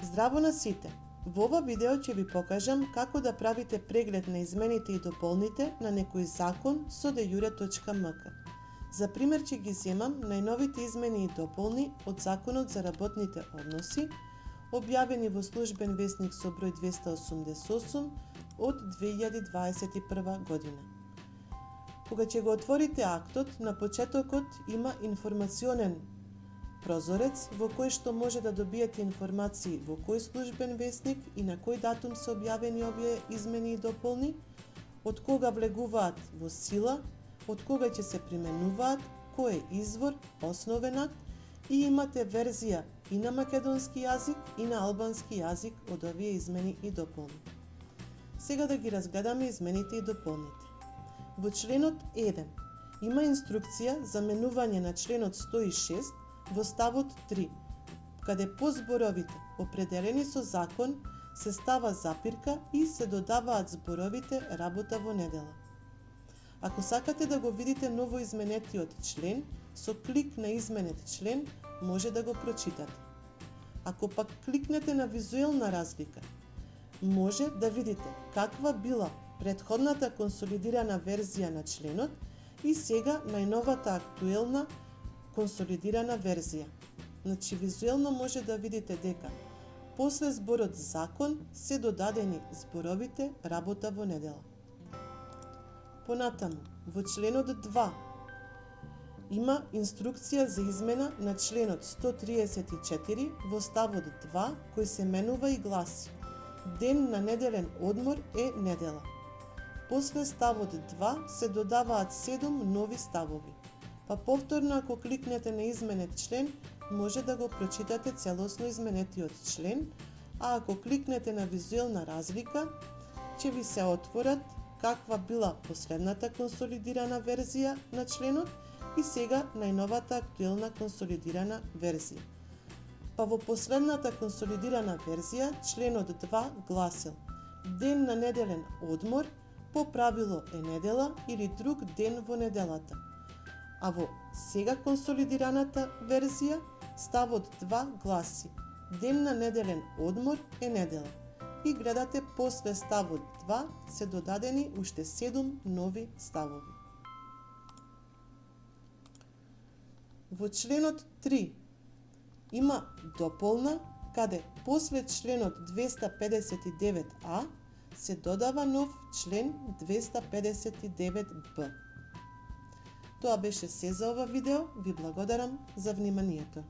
Здраво на сите! Во ова видео ќе ви покажам како да правите преглед на измените и дополните на некој закон со dejure.mk. За пример ќе ги земам најновите измени и дополни од Законот за работните односи, објавени во Службен весник со број 288 од 2021 година. Кога ќе го отворите актот, на почетокот има информационен прозорец во кој што може да добиете информации во кој службен весник и на кој датум се објавени овие измени и дополни, од кога влегуваат во сила, од кога ќе се применуваат, кој е извор, основен акт и имате верзија и на македонски јазик и на албански јазик од овие измени и дополни. Сега да ги разгледаме измените и дополните. Во членот 1 има инструкција за менување на членот 106 во ставот 3, каде по зборовите определени со закон се става запирка и се додаваат зборовите работа во недела. Ако сакате да го видите ново изменетиот член, со клик на изменет член може да го прочитате. Ако пак кликнете на визуелна разлика, може да видите каква била претходната консолидирана верзија на членот и сега најновата актуелна консолидирана верзија. Значи, визуелно може да видите дека после зборот закон се додадени зборовите работа во недела. Понатаму, во членот 2 има инструкција за измена на членот 134 во ставот 2 кој се менува и гласи: Ден на неделен одмор е недела. После ставот 2 се додаваат 7 нови ставови. Па повторно ако кликнете на изменет член, може да го прочитате целосно изменетиот член, а ако кликнете на визуелна разлика, ќе ви се отворат каква била последната консолидирана верзија на членот и сега најновата актуелна консолидирана верзија. Па во последната консолидирана верзија, членот 2 гласил: Ден на неделен одмор по правило е недела или друг ден во неделата. А во сега консолидираната верзија, ставот 2 гласи: Ден на неделен одмор е недела. И гледате после ставот 2 се додадени уште 7 нови ставови. Во членот 3 има дополна, каде после членот 259а се додава нов член 259б. Тоа беше се за ова видео, ви благодарам за вниманието.